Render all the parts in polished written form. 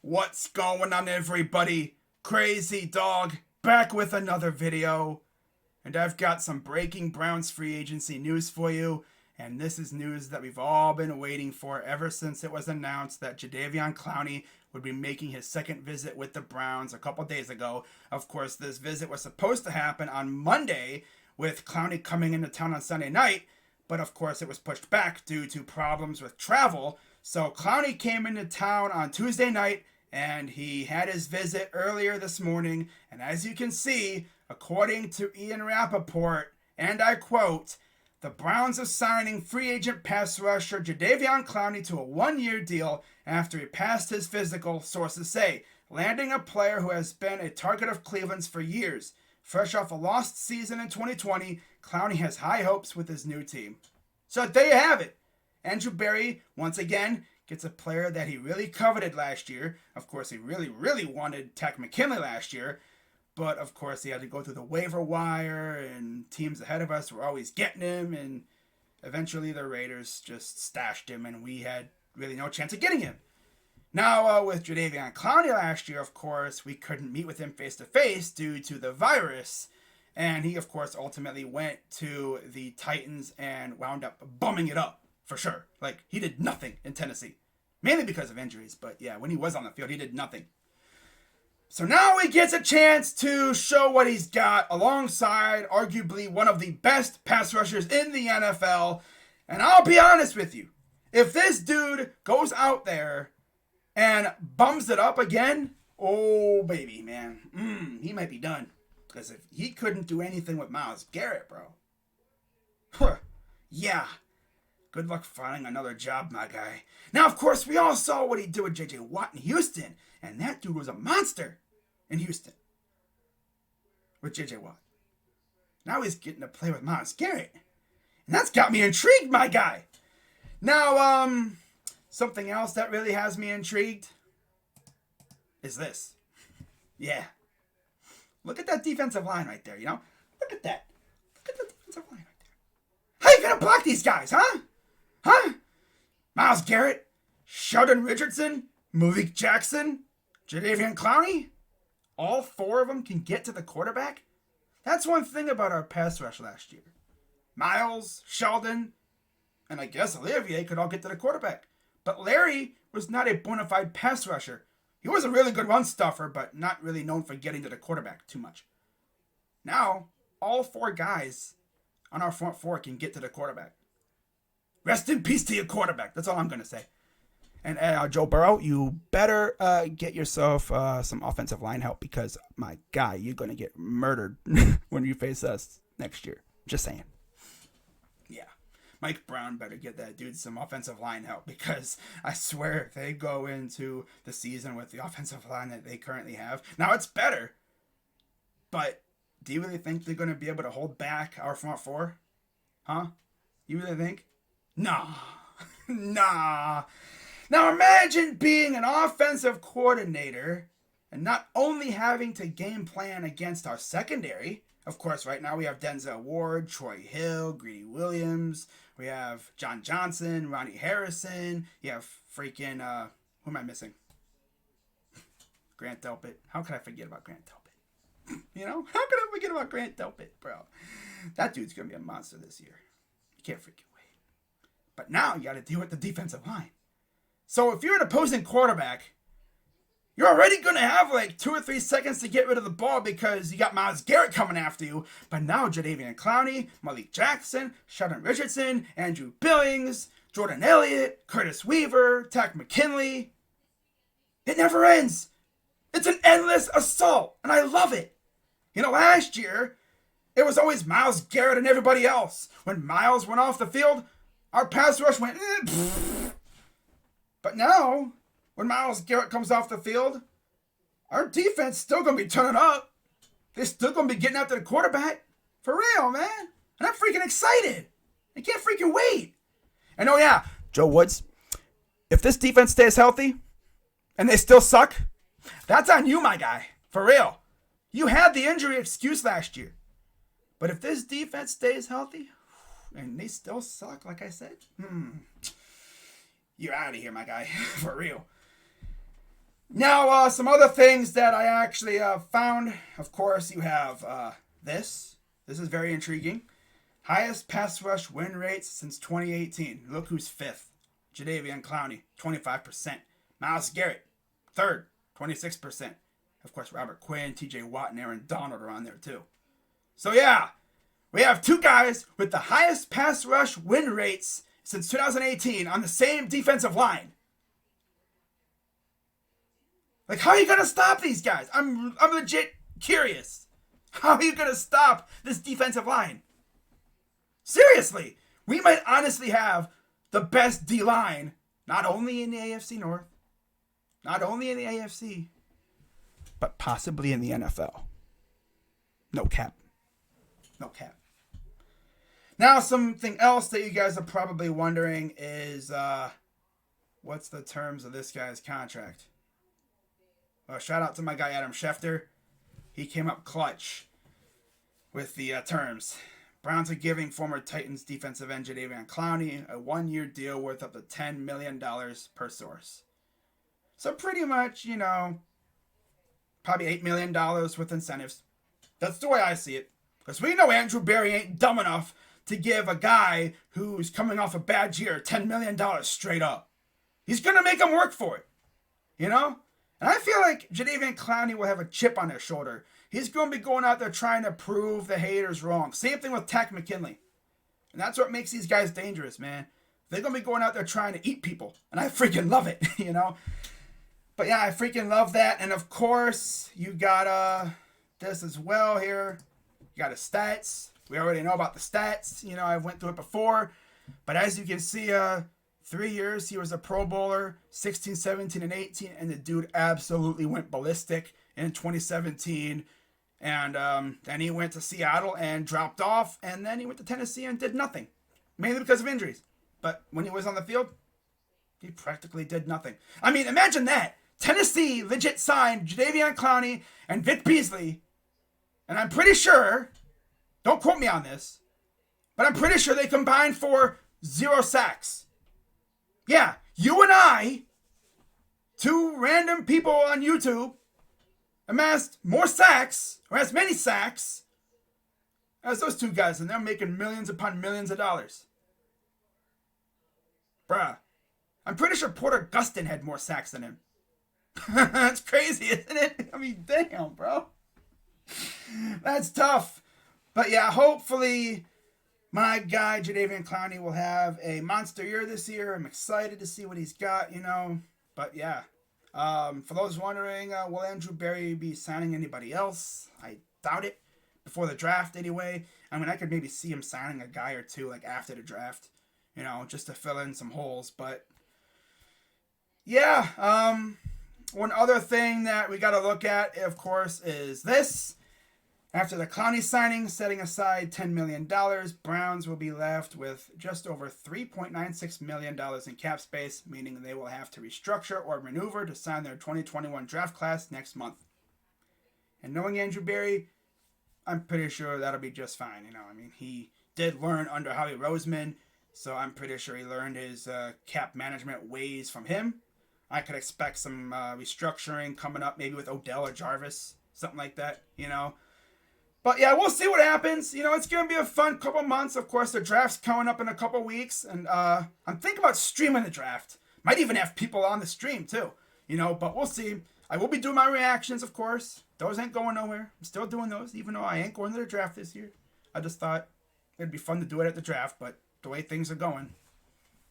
What's going on, everybody? Crazy Dog back with another video. And I've got some breaking Browns free agency news for you. And this is news that we've all been waiting for ever since it was announced that Jadeveon Clowney would be making his second visit with the Browns a couple days ago. Of course, this visit was supposed to happen on Monday, with Clowney coming into town on Sunday night. But of course, it was pushed back due to problems with travel. So Clowney came into town on Tuesday night, and he had his visit earlier this morning. And as you can see, according to Ian Rappaport, and I quote, "The Browns are signing free agent pass rusher Jadeveon Clowney to a one-year deal after he passed his physical," sources say, landing a player who has been a target of Cleveland's for years. Fresh off a lost season in 2020, Clowney has high hopes with his new team. So there you have it. Andrew Berry, once again, gets a player that he really coveted last year. Of course, he really wanted Takk McKinley last year. But, of course, he had to go through the waiver wire, and teams ahead of us were always getting him. And eventually the Raiders just stashed him, and we had really no chance of getting him. Now, with Jadeveon Clowney last year, of course, we couldn't meet with him face-to-face due to the virus. And he, of course, ultimately went to the Titans and wound up bumming it up, for sure. Like, he did nothing in Tennessee. Mainly because of injuries, but yeah, when he was on the field, he did nothing. So now he gets a chance to show what he's got alongside arguably one of the best pass rushers in the NFL. And I'll be honest with you, if this dude goes out there and bums it up again, oh baby, man, he might be done. Because if he couldn't do anything with Myles Garrett, bro, yeah, good luck finding another job, my guy. Now, of course, we all saw what he did with J.J. Watt in Houston, and that dude was a monster in Houston with J.J. Watt. Now he's getting to play with Myles Garrett, and that's got me intrigued, my guy. Now, something else that really has me intrigued is this. Yeah. Look at that defensive line right there, you know? Look at that. Look at the defensive line right there. How you gonna block these guys, huh? Huh? Myles Garrett, Sheldon Richardson, Malik Jackson, Jadeveon Clowney? All four of them can get to the quarterback? That's one thing about our pass rush last year. Myles, Sheldon, and I guess Olivier could all get to the quarterback. But Larry was not a bona fide pass rusher. He was a really good run stuffer, but not really known for getting to the quarterback too much. Now, all four guys on our front four can get to the quarterback. Rest in peace to your quarterback. That's all I'm going to say. And Joe Burrow, you better get yourself some offensive line help, because, my guy, you're going to get murdered when you face us next year. Just saying. Yeah. Mike Brown better get that dude some offensive line help, because I swear if they go into the season with the offensive line that they currently have, now it's better, but do you really think they're going to be able to hold back our front four? Huh? You really think? Nah. Nah. Now imagine being an offensive coordinator and not only having to game plan against our secondary. Of course, right now we have Denzel Ward, Troy Hill, Greedy Williams. We have John Johnson, Ronnie Harrison. You have freaking, who am I missing? Grant Delpit. How could I forget about Grant Delpit? You know, how could I forget about Grant Delpit, bro? That dude's going to be a monster this year. You can't freaking wait. But now you got to deal with the defensive line. So if you're an opposing quarterback, you're already going to have like 2 or 3 seconds to get rid of the ball because you got Myles Garrett coming after you. But now Jadeveon Clowney, Malik Jackson, Sheldon Richardson, Andrew Billings, Jordan Elliott, Curtis Weaver, Takk McKinley. It never ends. It's an endless assault, and I love it. You know, last year, it was always Myles Garrett and everybody else. When Myles went off the field, our pass rush went... But now, when Myles Garrett comes off the field, our defense still going to be turning up. They're still going to be getting after the quarterback. For real, man. And I'm freaking excited. I can't freaking wait. And oh yeah, Joe Woods, if this defense stays healthy and they still suck, that's on you, my guy. For real. You had the injury excuse last year. But if this defense stays healthy and they still suck, like I said, you're out of here, my guy. For real. Now, some other things that I actually found. Of course, you have this. This is very intriguing. Highest pass rush win rates since 2018. Look who's fifth. Jadeveon Clowney, 25%. Myles Garrett, third, 26%. Of course, Robert Quinn, TJ Watt, and Aaron Donald are on there too. So yeah, we have two guys with the highest pass rush win rates since 2018 on the same defensive line. Like, how are you gonna stop these guys? I'm legit curious. How are you gonna stop this defensive line? Seriously, we might honestly have the best D-line, not only in the AFC North, not only in the AFC, but possibly in the NFL. No cap. No cap. Now, something else that you guys are probably wondering is, what's the terms of this guy's contract? Well, shout out to my guy Adam Schefter. He came up clutch with the terms. Browns are giving former Titans defensive end Jadeveon Clowney a 1-year deal worth up to $10 million per source. So pretty much, probably $8 million with incentives. That's the way I see it. Because we know Andrew Berry ain't dumb enough to give a guy who's coming off a bad year $10 million straight up. He's going to make him work for it. And I feel like Jadeveon Clowney will have a chip on his shoulder. He's going to be going out there trying to prove the haters wrong. Same thing with Takk McKinley. And that's what makes these guys dangerous, man. They're going to be going out there trying to eat people. And I freaking love it, But yeah, I freaking love that. And of course, you got this as well here. You got his stats. We already know about the stats. I went through it before. But as you can see, 3 years, he was a Pro Bowler, 16, 17, and 18. And the dude absolutely went ballistic in 2017. And then he went to Seattle and dropped off. And then he went to Tennessee and did nothing. Mainly because of injuries. But when he was on the field, he practically did nothing. I mean, imagine that. Tennessee legit signed Jadeveon Clowney and Vic Beasley. And I'm pretty sure, don't quote me on this, but I'm pretty sure they combined for 0 sacks. Yeah, you and I, two random people on YouTube, amassed more sacks, or as many sacks, as those two guys, and they're making millions upon millions of dollars. Bruh, I'm pretty sure Porter Gustin had more sacks than him. That's crazy, isn't it? I mean, damn, bro. That's tough. But yeah, hopefully my guy Jadeveon Clowney will have a monster year this year. I'm excited to see what he's got, But yeah, for those wondering, will Andrew Berry be signing anybody else? I doubt it. Before the draft, anyway. I mean, I could maybe see him signing a guy or two, like after the draft, just to fill in some holes. But yeah, one other thing that we got to look at, of course, is this. After the Clowney signing, setting aside $10 million, Browns will be left with just over $3.96 million in cap space, meaning they will have to restructure or maneuver to sign their 2021 draft class next month. And knowing Andrew Berry, I'm pretty sure that'll be just fine. He did learn under Howie Roseman, so I'm pretty sure he learned his cap management ways from him. I could expect some restructuring coming up, maybe with Odell or Jarvis, something like that, But yeah, we'll see what happens. It's going to be a fun couple months. Of course, the draft's coming up in a couple weeks, and I'm thinking about streaming the draft. Might even have people on the stream too, but we'll see. I will be doing my reactions, of course. Those ain't going nowhere. I'm still doing those, even though I ain't going to the draft this year. I just thought it'd be fun to do it at the draft, but the way things are going,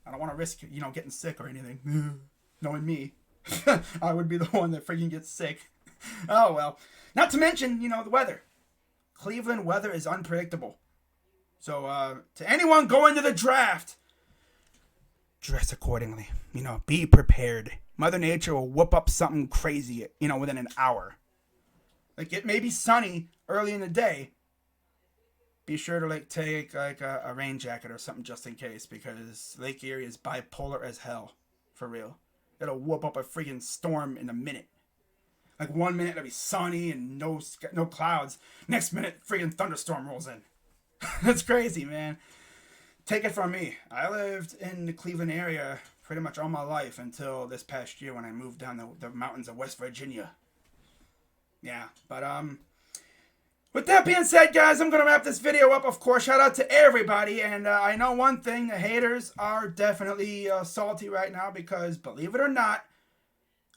I don't want to risk, getting sick or anything. Knowing me, I would be the one that freaking gets sick. Oh, well. Not to mention, the weather. Cleveland weather is unpredictable. So, to anyone going to the draft, dress accordingly. Be prepared. Mother Nature will whoop up something crazy, within an hour. Like, it may be sunny early in the day. Be sure to, take, a rain jacket or something just in case, because Lake Erie is bipolar as hell. For real. It'll whoop up a freaking storm in a minute. Like 1 minute it'll be sunny and no clouds. Next minute, freaking thunderstorm rolls in. That's crazy, man. Take it from me. I lived in the Cleveland area pretty much all my life until this past year when I moved down the mountains of West Virginia. Yeah, but with that being said, guys, I'm going to wrap this video up. Of course, shout out to everybody. And I know one thing, the haters are definitely salty right now because, believe it or not,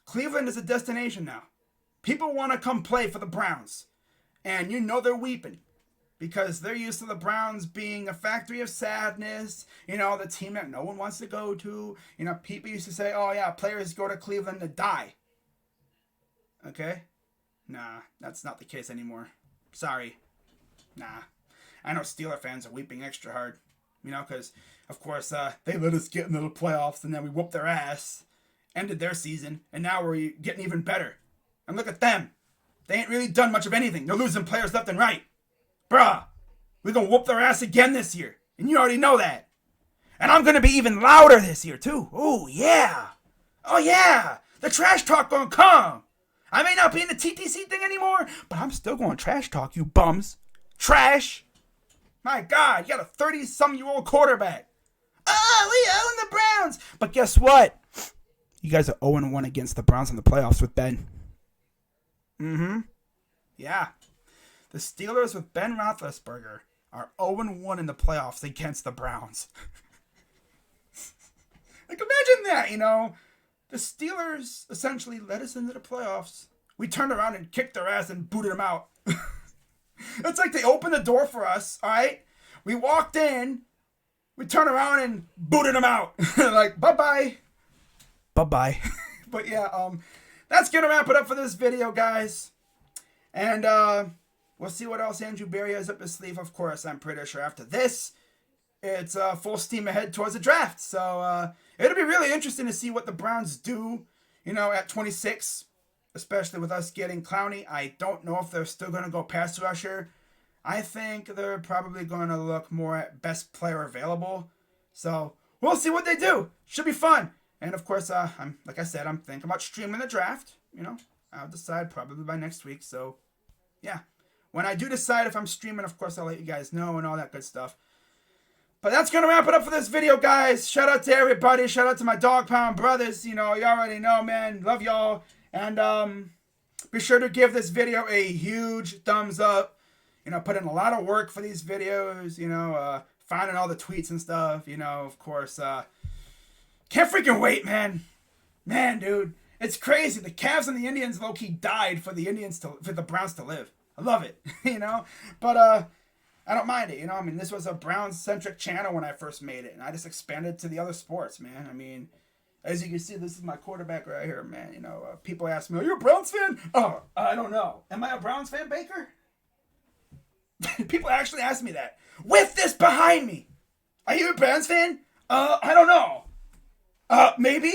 Cleveland is a destination now. People want to come play for the Browns. And you know they're weeping because they're used to the Browns being a factory of sadness. You know, the team that no one wants to go to. You know, people used to say, oh, yeah, players go to Cleveland to die. Okay? Nah, that's not the case anymore. Sorry. Nah. I know Steeler fans are weeping extra hard. You know, because, of course, they let us get into the playoffs and then we whooped their ass. Ended their season. And now we're getting even better. And look at them. They ain't really done much of anything. They're losing players left and right. Bruh. We're going to whoop their ass again this year. And you already know that. And I'm going to be even louder this year, too. Oh, yeah. Oh, yeah. The trash talk going to come. I may not be in the TTC thing anymore, but I'm still going trash talk, you bums. Trash. My God, you got a 30-some-year-old quarterback. Oh, we own the Browns. But guess what? You guys are 0-1 against the Browns in the playoffs with Ben. Mm-hmm. Yeah. The Steelers with Ben Roethlisberger are 0-1 in the playoffs against the Browns. Like, imagine that, you know. The Steelers essentially led us into the playoffs. We turned around and kicked their ass and booted them out. It's like they opened the door for us, all right? We walked in, we turned around and booted them out. Like, bye-bye. Bye-bye. But yeah, that's going to wrap it up for this video, guys. And we'll see what else Andrew Berry has up his sleeve. Of course, I'm pretty sure after this, it's full steam ahead towards the draft. So it'll be really interesting to see what the Browns do, you know, at 26, especially with us getting Clowney. I don't know if they're still going to go pass rusher. I think they're probably going to look more at best player available. So we'll see what they do. Should be fun. And of course, I'm like I said, I'm thinking about streaming the draft. You know, I'll decide probably by next week. So yeah, when I do decide if I'm streaming, of course, I'll let you guys know and all that good stuff. But that's going to wrap it up for this video, guys. Shout out to everybody. Shout out to my Dog Pound brothers. You know, you already know, man. Love y'all. And be sure to give this video a huge thumbs up. You know, put in a lot of work for these videos. You know, finding all the tweets and stuff. You know, of course. Can't freaking wait, man. Man, dude. It's crazy. The Cavs and the Indians low-key died for the Browns to live. I love it. You know? But, I don't mind it, you know. I mean, this was a Browns-centric channel when I first made it, and I just expanded to the other sports, man. I mean, as you can see, this is my quarterback right here, man. You know, people ask me, are you a Browns fan? Oh, I don't know. Am I a Browns fan, Baker? People actually ask me that. With this behind me. Are you a Browns fan? I don't know. Maybe?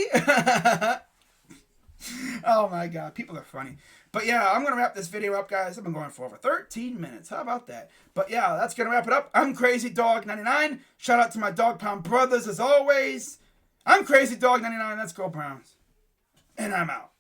Oh, my God. People are funny. But yeah, I'm going to wrap this video up, guys. I've been going for over 13 minutes. How about that? But yeah, that's going to wrap it up. I'm Crazy Dog 99. Shout out to my Dog Pound brothers as always. I'm Crazy Dog 99. Let's go Browns. And I'm out.